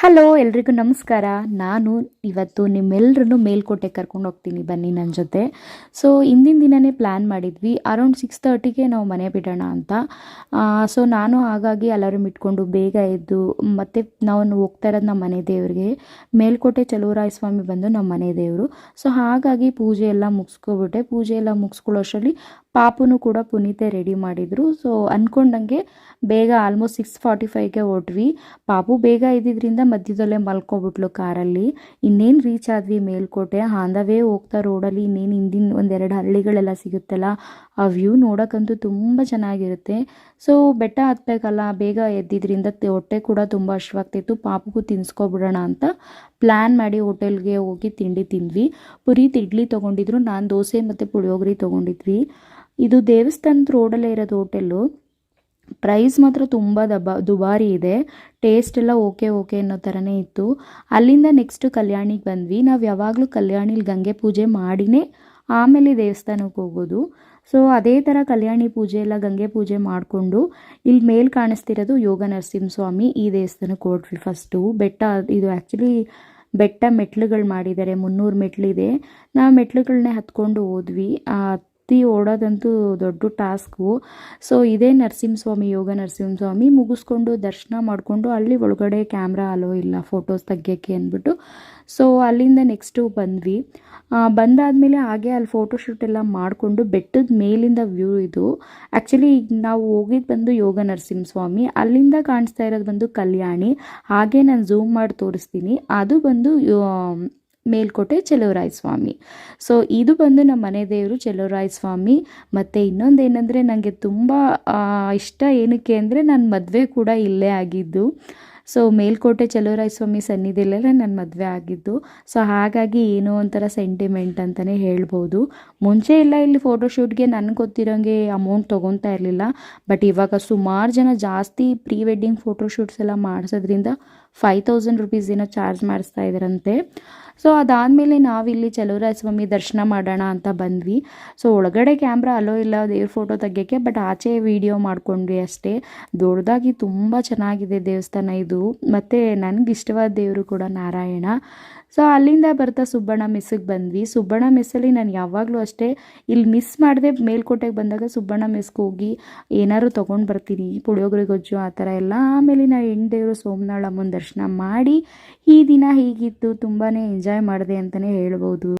Hello ಎಲ್ರಿಗೂ ನಮಸ್ಕಾರ. ನಾನು ಇವತ್ತು ನಿಮ್ಮೆಲ್ಲರನ್ನು ಮೇಲ್ಕೋಟೆ ಕರ್ಕೊಂಡು ಹೋಗ್ತೀನಿ, ಬನ್ನಿ ನನ್ನ ಜೊತೆ. ಸೊ ಹಿಂದಿನ ದಿನವೇ ಪ್ಲ್ಯಾನ್ ಮಾಡಿದ್ವಿ, ಅರೌಂಡ್ 6:30ಗೆ ನಾವು ಮನೆ ಬಿಡೋಣ ಅಂತ. ಸೊ ನಾನು ಹಾಗಾಗಿ ಅಲಾರಮ್ ಇಟ್ಕೊಂಡು ಬೇಗ ಎದ್ದು, ಮತ್ತು ನಾವು ಹೋಗ್ತಾ ಇರೋದು ನಮ್ಮ ಮನೆ ದೇವರಿಗೆ. ಮೇಲ್ಕೋಟೆ ಚಲುವರಾಯ ಸ್ವಾಮಿ ಬಂದು ನಮ್ಮ ಮನೆ ದೇವರು. ಸೊ ಹಾಗಾಗಿ ಪೂಜೆ ಎಲ್ಲ ಮುಗಿಸ್ಕೊಬಿಟ್ಟೆ. ಪೂಜೆ ಎಲ್ಲ ಮುಗಿಸ್ಕೊಳ್ಳೋ ಅಷ್ಟರಲ್ಲಿ ಪಾಪುನು ಕೂಡ ಪುನೀತೆ ರೆಡಿ ಮಾಡಿದರು. ಸೊ ಅಂದ್ಕೊಂಡಂಗೆ ಬೇಗ ಆಲ್ಮೋಸ್ಟ್ 6:45ಗೆ ಹೊರಟ್ವಿ. ಪಾಪು ಬೇಗ ಇದ್ದಿದ್ದರಿಂದ ಮಧ್ಯದಲ್ಲೇ ಮಲ್ಕೊಬಿಟ್ಲು ಕಾರಲ್ಲಿ. ಇನ್ನೇನು ರೀಚ್ ಆದ್ವಿ ಮೇಲ್ಕೋಟೆ. ಆನ್ ದ ವೇ ಹೋಗ್ತಾ ರೋಡಲ್ಲಿ ಇನ್ನೇನು ಹಿಂದಿನ ಒಂದೆರಡು ಹಳ್ಳಿಗಳೆಲ್ಲ ಸಿಗುತ್ತಲ್ಲ, ಆ ವ್ಯೂ ನೋಡೋಕ್ಕಂತೂ ತುಂಬ ಚೆನ್ನಾಗಿರುತ್ತೆ. ಸೊ ಬೆಟ್ಟ ಹತ್ತಬೇಕಲ್ಲ, ಬೇಗ ಎದ್ದಿದ್ದರಿಂದ ಹೊಟ್ಟೆ ಕೂಡ ತುಂಬ ಹಶ್ವಾಗ್ತಿತ್ತು. ಪಾಪಗೂ ತಿನ್ನಿಸ್ಕೊಬಿಡೋಣ ಅಂತ ಪ್ಲ್ಯಾನ್ ಮಾಡಿ ಹೋಟೆಲ್ಗೆ ಹೋಗಿ ತಿಂಡಿ ತಿಂದ್ವಿ. ಪುರಿ ಇಡ್ಲಿ ತೊಗೊಂಡಿದ್ರು, ನಾನು ದೋಸೆ ಮತ್ತು ಪುಳಿಯೋಗರೆ ತೊಗೊಂಡಿದ್ವಿ. ಇದು ದೇವಸ್ಥಾನದ ರೋಡಲ್ಲೇ ಇರೋದು ಹೋಟೆಲ್ಲು. ಪ್ರೈಸ್ ಮಾತ್ರ ತುಂಬ ದುಬಾರಿ ಇದೆ. ಟೇಸ್ಟ್ ಎಲ್ಲ ಓಕೆ ಅನ್ನೋ ಥರನೇ ಇತ್ತು. ಅಲ್ಲಿಂದ ನೆಕ್ಸ್ಟ್ ಕಲ್ಯಾಣಿಗೆ ಬಂದ್ವಿ. ನಾವು ಯಾವಾಗಲೂ ಕಲ್ಯಾಣಿಲಿ ಗಂಗೆ ಪೂಜೆ ಮಾಡಿನೇ ಆಮೇಲೆ ದೇವಸ್ಥಾನಕ್ಕೆ ಹೋಗೋದು. ಸೊ ಅದೇ ಥರ ಕಲ್ಯಾಣಿ ಪೂಜೆ ಎಲ್ಲ ಗಂಗೆ ಪೂಜೆ ಮಾಡಿಕೊಂಡು ಇಲ್ಲಿ ಮೇಲೆ ಕಾಣಿಸ್ತಿರೋದು ಯೋಗ ನರಸಿಂಹಸ್ವಾಮಿ, ಈ ದೇವಸ್ಥಾನಕ್ಕೆ ಹೊರಟ್ವಿ. ಫಸ್ಟು ಬೆಟ್ಟ, ಇದು ಆ್ಯಕ್ಚುಲಿ ಬೆಟ್ಟ ಮೆಟ್ಲುಗಳು ಮಾಡಿದ್ದಾರೆ, 300 ಮೆಟ್ಲಿದೆ. ನಾವು ಮೆಟ್ಲುಗಳನ್ನೇ ಹತ್ಕೊಂಡು ಹೋದ್ವಿ. ಓಡೋದಂತೂ ದೊಡ್ಡ ಟಾಸ್ಕು. ಸೊ ಇದೇ ನರಸಿಂಹಸ್ವಾಮಿ, ಯೋಗ ನರಸಿಂಹಸ್ವಾಮಿ. ಮುಗಿಸ್ಕೊಂಡು ದರ್ಶನ ಮಾಡಿಕೊಂಡು ಅಲ್ಲಿ ಒಳಗಡೆ ಕ್ಯಾಮ್ರಾ ಅಲೋ ಇಲ್ಲ ಫೋಟೋಸ್ ತೆಗಿಯೋಕ್ಕೆ ಅಂದ್ಬಿಟ್ಟು, ಸೊ ಅಲ್ಲಿಂದ ನೆಕ್ಸ್ಟು ಬಂದ್ವಿ. ಬಂದಾದಮೇಲೆ ಹಾಗೆ ಅಲ್ಲಿ ಫೋಟೋಶೂಟ್ ಎಲ್ಲ ಮಾಡಿಕೊಂಡು ಬೆಟ್ಟದ ಮೇಲಿಂದ ವ್ಯೂ ಇದು. ಆ್ಯಕ್ಚುಲಿ ಈಗ ನಾವು ಹೋಗಿದ್ದು ಬಂದು ಯೋಗ ನರಸಿಂಹಸ್ವಾಮಿ, ಅಲ್ಲಿಂದ ಕಾಣಿಸ್ತಾ ಇರೋದು ಬಂದು ಕಲ್ಯಾಣಿ. ಹಾಗೆ ನಾನು ಝೂಮ್ ಮಾಡಿ ತೋರಿಸ್ತೀನಿ, ಅದು ಬಂದು ಮೇಲ್ಕೋಟೆ ಚಲುವರಾಯ ಸ್ವಾಮಿ. ಸೊ ಇದು ಬಂದು ನಮ್ಮ ಮನೆ ದೇವರು ಚಲುವರಾಯ ಸ್ವಾಮಿ. ಮತ್ತು ಇನ್ನೊಂದೇನೆಂದರೆ ನನಗೆ ತುಂಬ ಇಷ್ಟ, ಏನಕ್ಕೆ ಅಂದರೆ ನನ್ನ ಮದುವೆ ಕೂಡ ಇಲ್ಲೇ ಆಗಿದ್ದು. ಸೊ ಮೇಲ್ಕೋಟೆ ಚಲುವರಾಯ ಸ್ವಾಮಿ ಸನ್ನಿಧಿಯಲ್ಲೇ ನನ್ನ ಮದುವೆ ಆಗಿದ್ದು. ಸೊ ಹಾಗಾಗಿ ಏನೋ ಒಂಥರ ಸೆಂಟಿಮೆಂಟ್ ಅಂತಲೇ ಹೇಳ್ಬೋದು. ಮುಂಚೆ ಎಲ್ಲ ಇಲ್ಲಿ ಫೋಟೋಶೂಟ್ಗೆ ನನಗೆ ಗೊತ್ತಿರೋಂಗೆ ಅಮೌಂಟ್ ತೊಗೊತಾ ಇರಲಿಲ್ಲ. ಬಟ್ ಇವಾಗ ಸುಮಾರು ಜನ ಜಾಸ್ತಿ ಪ್ರೀ ವೆಡ್ಡಿಂಗ್ ಫೋಟೋಶೂಟ್ಸ್ ಎಲ್ಲ ಮಾಡಿಸೋದ್ರಿಂದ 5000 ರುಪೀಸ್ ಏನೋ ಚಾರ್ಜ್ ಮಾಡಿಸ್ತಾ ಇದ್ದಾರಂತೆ. ಸೊ ಅದಾದಮೇಲೆ ನಾವಿಲ್ಲಿ ಚಲುವರಾಯ ಸ್ವಾಮಿ ದರ್ಶನ ಮಾಡೋಣ ಅಂತ ಬಂದ್ವಿ. ಸೊ ಒಳಗಡೆ ಕ್ಯಾಮ್ರಾ ಅಲೋ ಇಲ್ಲ ದೇವ್ರ ಫೋಟೋ ತೆಗಿಯೋಕ್ಕೆ, ಬಟ್ ಆಚೆ ವಿಡಿಯೋ ಮಾಡ್ಕೊಂಡ್ವಿ ಅಷ್ಟೇ. ದೊಡ್ಡದಾಗಿ ತುಂಬ ಚೆನ್ನಾಗಿದೆ ದೇವಸ್ಥಾನ ಇದು. ಮತ್ತು ನನಗೆ ಇಷ್ಟವಾದ ದೇವರು ಕೂಡ ನಾರಾಯಣ. ಸೊ ಅಲ್ಲಿಂದ ಬರ್ತಾ ಸುಬ್ಬಣ್ಣ ಮೆಸ್ಸಿಗೆ ಬಂದ್ವಿ. ಸುಬ್ಬಣ್ಣ ಮೆಸ್ಸಲ್ಲಿ ನಾನು ಯಾವಾಗಲೂ ಅಷ್ಟೇ, ಇಲ್ಲಿ ಮಿಸ್ ಮಾಡದೆ ಮೇಲ್ಕೋಟೆಗೆ ಬಂದಾಗ ಸುಬ್ಬಣ್ಣ ಮೆಸ್ಗೆ ಹೋಗಿ ಏನಾದ್ರು ತೊಗೊಂಡು ಬರ್ತೀನಿ, ಪುಳಿಯೋಗರೆ ಗೊಜ್ಜು ಆ ಥರ ಎಲ್ಲ. ಆಮೇಲೆ ನಾವು ಹೆಣ್ದೇವರು ಸೋಮನಾಳಮ್ಮನ ದರ್ಶನ ಮಾಡಿ ಈ ದಿನ ಹೀಗಿತ್ತು, ತುಂಬಾ ಎಂಜಾಯ್ ಮಾಡಿದೆ ಅಂತಲೇ ಹೇಳ್ಬೋದು.